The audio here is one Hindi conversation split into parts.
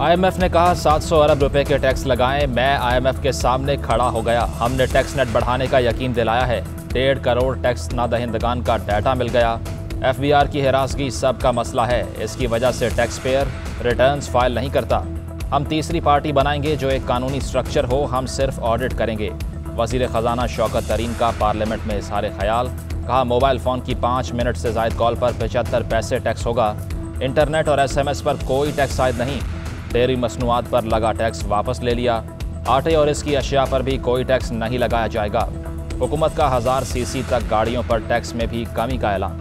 IMF ने कहा 700 अरब रुपए के टैक्स लगाएं। मैं IMF के सामने खड़ा हो गया। हमने टैक्स नेट बढ़ाने का यकीन दिलाया है। 1.5 करोड़ टैक्स ना दहिंदगान का डाटा मिल गया। FBR की हिरासगी सबका मसला है। इसकी वजह से टैक्स पेयर रिटर्न्स फाइल नहीं करता। हम तीसरी पार्टी बनाएंगे जो एक कानूनी स्ट्रक्चर हो। हम सिर्फ ऑडिट करेंगे। वजीर खजाना शौकत तरीन का पार्लियामेंट में इजहार ख्याल। कहा मोबाइल फ़ोन की 5 मिनट से ज़ायद कॉल पर 75 पैसे टैक्स होगा। इंटरनेट और SMS पर कोई टैक्स आयद नहीं। डेयरी मसनूआत पर लगा टैक्स वापस ले लिया। आटे और इसकी अशिया पर भी कोई टैक्स नहीं लगाया जाएगा। हुकूमत का 1000 cc तक गाड़ियों पर टैक्स में भी कमी का ऐलान।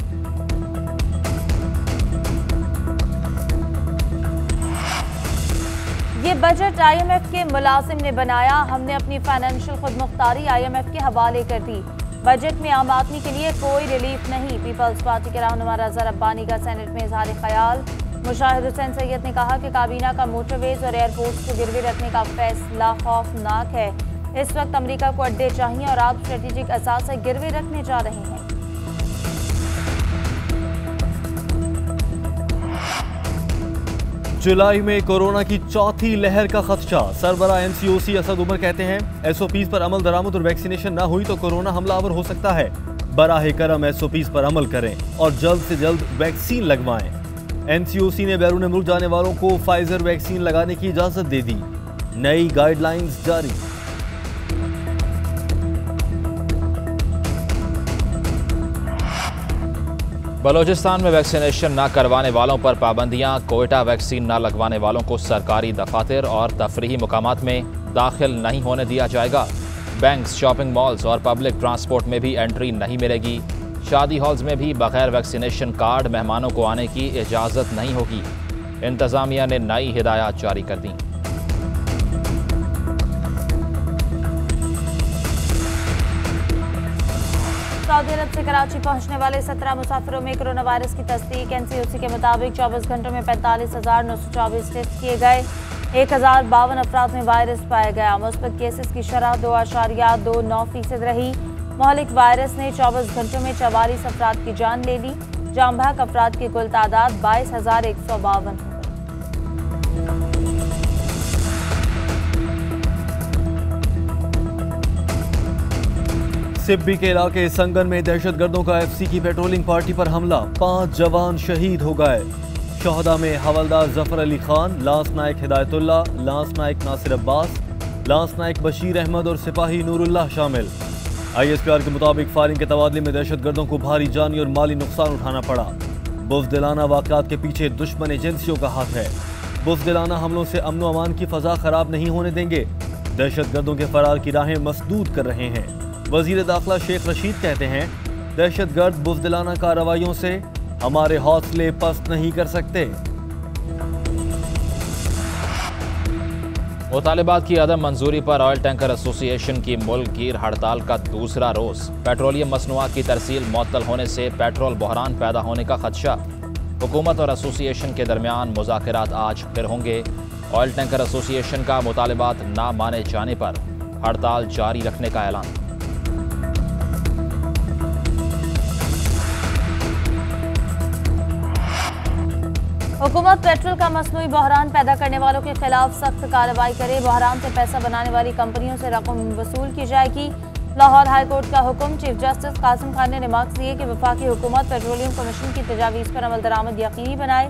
ये बजट IMF के मुलाजिम ने बनाया। हमने अपनी फाइनेंशियल खुदमुख्तारी IMF के हवाले कर दी। बजट में आम आदमी के लिए कोई रिलीफ नहीं। पीपल्स पार्टी के रहनुमा अजहर अब्बानी का सेनेट में इजहार ख्याल। मुशाहिद हुसैन सैयद ने कहा कि काबीना का मोटरवेज और एयरपोर्ट्स को गिरवी रखने का फैसला खौफनाक है। इस वक्त अमेरिका को अड्डे चाहिए और आप स्ट्रेटेजिक असास से गिरवी रखने जा रहे हैं। जुलाई में कोरोना की चौथी लहर का खदशा। सरबरा NCOC असद उमर कहते हैं SOPs पर अमल दरामद और वैक्सीनेशन ना हुई तो कोरोना हमलावर हो सकता है। बराह करम SOPs पर अमल करें और जल्द से जल्द वैक्सीन लगवाएं। NCOC ने बैरून मुल्क जाने वालों को फाइजर वैक्सीन लगाने की इजाजत दे दी। नई गाइडलाइंस जारी। बलोचिस्तान में वैक्सीनेशन न करवाने वालों पर पाबंदियां। कोयटा वैक्सीन न लगवाने वालों को सरकारी दफातर और तफरीही मुकामात में दाखिल नहीं होने दिया जाएगा। बैंक्स, शॉपिंग मॉल्स और पब्लिक ट्रांसपोर्ट में भी एंट्री नहीं मिलेगी। शादी हॉल्स में भी बगैर वैक्सीनेशन कार्ड मेहमानों को आने की इजाज़त नहीं होगी। इंतज़ामिया ने नई हिदायत जारी कर दी। सऊदी अरब से कराची पहुंचने वाले 17 मुसाफिरों में कोरोना वायरस की तस्दीक। NCOC के मुताबिक 24 घंटों में 45,924 टेस्ट किए गए। 1052 अफराद में वायरस पाया गया। मुस्बत केसेस की शरह 2.29% रही। मोहलिक वायरस ने 24 घंटों में 44 अफराद की जान ले ली। जाम बहक अफराद की कुल तादाद 22,152 हो गई। सिब्बी के इलाके संगन में दहशतगर्दों का FC की पेट्रोलिंग पार्टी पर हमला। 5 जवान शहीद हो गए। शहदा में हवलदार जफर अली खान, लांस नायक हिदायतुल्लाह, लांस नायक नासिर अब्बास, लांस नायक बशीर अहमद और सिपाही नूरुल्लाह शामिल। ISPR के मुताबिक फायरिंग के तबादले में दहशतगर्दों को भारी जानी और माली नुकसान उठाना पड़ा। बुज़दिलाना वाक़यात के पीछे दुश्मन एजेंसियों का हाथ है। बुज़दिलाना हमलों से अमन व अमान की फ़ज़ा ख़राब नहीं होने देंगे। दहशतगर्दों के फरार की राहें मसदूद कर रहे हैं। वज़ीर दाखिला शेख रशीद कहते हैं दहशतगर्द बुज़दिलाना कार्रवाइयों से हमारे हौसले पस्त नहीं कर सकते। मुतालिबात की अदम मंजूरी पर ऑयल टैंकर एसोसिएशन की मुल्क गिर हड़ताल का दूसरा रोज। पेट्रोलियम मसनूआत की तरसील मुअत्तल होने से पेट्रोल बहरान पैदा होने का खदशा। हुकूमत और एसोसिएशन के दरमियान मुज़ाकरात आज फिर होंगे। ऑयल टैंकर एसोसिएशन का मुतालिबात ना माने जाने पर हड़ताल जारी रखने का ऐलान। हुकूमत पेट्रोल का मसनूई बहरान पैदा करने वालों के खिलाफ सख्त कार्रवाई करे। बहरान से पैसा बनाने वाली कंपनियों से रकम वसूल की जाएगी। लाहौर हाई कोर्ट का हुक्म। चीफ जस्टिस कासिम खान ने रिमार्क्स दिए कि वफाकी हुकूमत पेट्रोलियम कमीशन की तजावीज़ पर अमल दरामद यकीनी बनाए।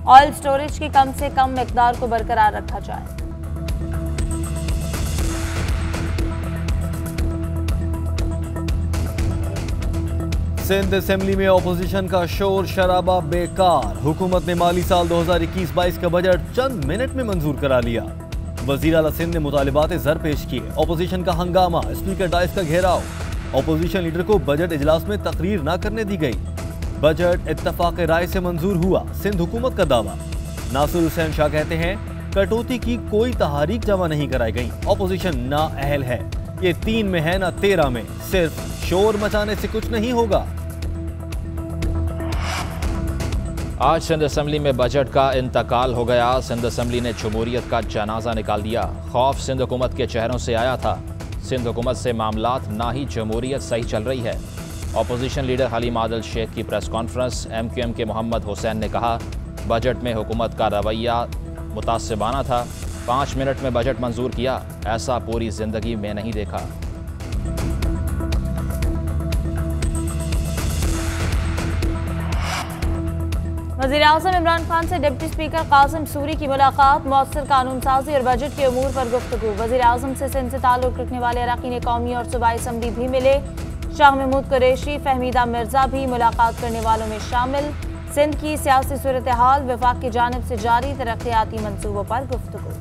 ऑयल स्टोरेज की कम से कम मिकदार को बरकरार रखा जाए। सिंध असेंबली में अपोजिशन का शोर शराबा बेकार। हुकूमत ने माली साल 2021-22 का बजट चंद मिनट में मंजूर करा लिया। वजीर आला सिंध ने मुतालिबात ज़र पेश किए। अपोजिशन का हंगामा, स्पीकर डाइस का घेराव। अपोजिशन लीडर को बजट इजलास में तकरीर न करने दी गई। बजट इत्तफाक राय से मंजूर हुआ, सिंध हुकूमत का दावा। नासिर हुसैन शाह कहते हैं कटौती की कोई तहारीक जमा नहीं कराई गई। अपोजिशन ना अहल है, ये 3 में है ना 13 में। सिर्फ शोर मचाने से कुछ नहीं होगा। आज सिंध असेंबली में बजट का इंतकाल हो गया। सिंध असेंबली ने जमहूरियत का जनाजा निकाल दिया। खौफ सिंध हुकूमत के चेहरों से आया था। सिंध हुकूमत से मामलात ना ही जमहूरियत सही चल रही है। अपोजिशन लीडर हलीम आदिल शेख की प्रेस कॉन्फ्रेंस। MQM के मोहम्मद हुसैन ने कहा बजट में हुकूमत का रवैया मुतासिबाना था। 5 मिनट में बजट मंजूर किया, ऐसा पूरी जिंदगी में नहीं देखा। वज़ीर-ए-आज़म इमरान खान से डिप्टी स्पीकर कासिम सूरी की मुलाकात, मौसर कानून साजी और बजट के अमूर पर गुफ्तगू। वज़ीर-ए-आज़म से सिंध से ताल्लुक़ रखने वाले अरकान कौमी और सूबाई असम्बली भी मिले। शाह महमूद कुरैशी, फहमीदा मिर्जा भी मुलाकात करने वालों में शामिल। सिंध की सियासी सूरत हाल, वफाक की जानिब से जारी तरक्याती मंसूबों पर गुफ्तगू।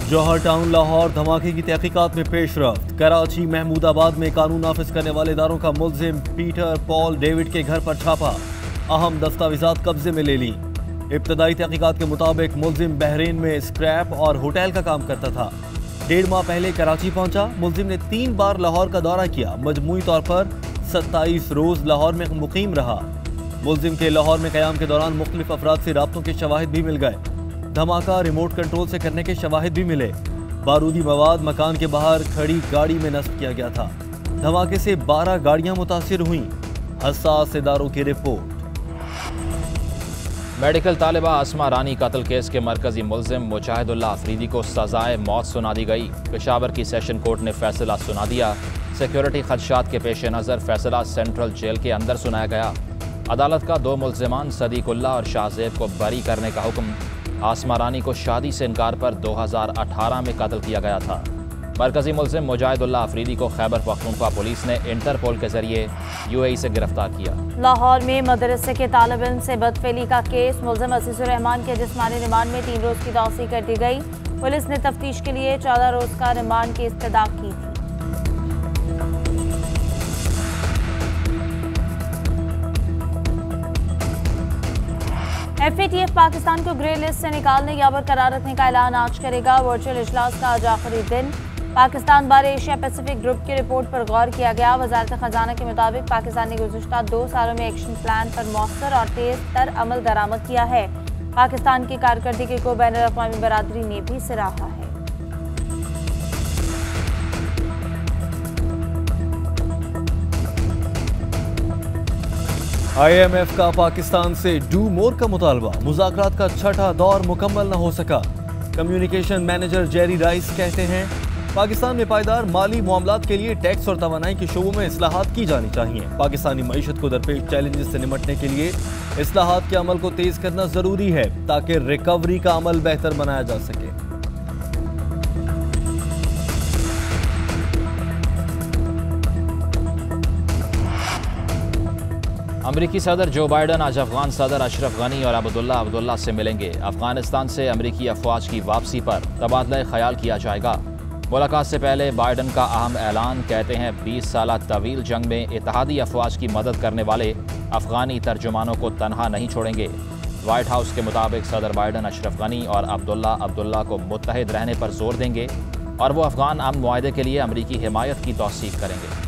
जौहर टाउन लाहौर धमाके की तहकीकात में पेशरफ्त। कराची महमूदाबाद में कानून नाफिज करने वाले इदारों का मुल्जिम पीटर पॉल डेविड के घर पर छापा, अहम दस्तावेजात कब्जे में ले ली। इब्तदाई तहकीकात के मुताबिक मुल्जिम बहरीन में स्क्रैप और होटल का काम करता था। 1.5 माह पहले कराची पहुंचा। मुल्जिम ने 3 बार लाहौर का दौरा किया। मजमूई तौर पर 27 रोज लाहौर में मुकीम रहा। मुल्जिम के लाहौर में क़याम के दौरान मुख्तलिफ अफराद से राब्तों के शवाहिद भी मिल गए। धमाका रिमोट कंट्रोल से करने के शवाहिद भी मिले। बारूदी मवाद मकान के बाहर खड़ी गाड़ी में नस्ब किया गया था। धमाके से 12 गाड़ियां मुतासिर हुईं। हसास इदारों की रिपोर्ट। मेडिकल तालिबा आसमा रानी कत्ल केस के मरकजी मुल्जिम मुजाहिदुल्लाह अफरीदी को सजाए मौत सुना दी गई। पेशावर की सेशन कोर्ट ने फैसला सुना दिया। सिक्योरिटी खदशात के पेश नज़र फैसला सेंट्रल जेल के अंदर सुनाया गया। अदालत का 2 मुल्जिमान सदीकुल्लाह और शाहजेब को बरी करने का हुक्म। आसमा रानी को शादी से इनकार पर 2018 में कत्ल किया गया था। मरकजी मुल्जिम मुजाहिदुल्लाह अफरीदी को खैबर पख्तूनख्वा पुलिस ने इंटरपोल के जरिए UAE से गिरफ्तार किया। लाहौर में मदरसे के तालिब इल्म से बदफेली का केस, मुल्जिम अजीजुर रहमान के जिस्मानी रिमांड में 3 रोज की तौसीक कर दी गई। पुलिस ने तफ्तीश के लिए 14 रोज का रिमांड की इस्तदा की थी। FATF पाकिस्तान को ग्रे लिस्ट से निकालने या बरकरार रखने का ऐलान आज करेगा। वर्चुअल इजलास का आज आखिरी दिन। पाकिस्तान बारे एशिया पैसिफिक ग्रुप की रिपोर्ट पर गौर किया गया। वजारत खजाना के मुताबिक पाकिस्तान ने गुज़िश्ता 2 सालों में एक्शन प्लान पर मौसर और तेज तर अमल दरामद किया है। पाकिस्तान की कारकर्दगी को बैनुल अक़वामी बरादरी ने भी सराहा है। IMF का पाकिस्तान से डू मोर का मुतालबा। मुज़ाकरात का 6ठा दौर मुकम्मल न हो सका। कम्युनिकेशन मैनेजर जेरी राइस कहते हैं पाकिस्तान में पायदार माली मामलात के लिए टैक्स और तवानाई के शोबों में इस्लाहात की जानी चाहिए। पाकिस्तानी मईशत को दरपेश चैलेंजेस से निपटने के लिए इस्लाहात के अमल को तेज करना जरूरी है ताकि रिकवरी का अमल बेहतर बनाया जा सके। अमरीकी सदर जो बाइडन आज अफगान सदर अशरफ गनी और अब्दुल्ला से मिलेंगे। अफगानिस्तान से अमरीकी अफवाज की वापसी पर तबादला ख्याल किया जाएगा। मुलाकात से पहले बाइडन का अहम ऐलान, कहते हैं 20 साल तवील जंग में इत्तेहादी अफवाज की मदद करने वाले अफगानी तर्जुमानों को तनहा नहीं छोड़ेंगे। वाइट हाउस के मुताबिक सदर बाइडन अशरफ गनी और अब्दुल्ला को मुत्तहिद रहने पर जोर देंगे और वो अफगान अमन मुआहदे के लिए अमरीकी हिमायत की तौसीक करेंगे।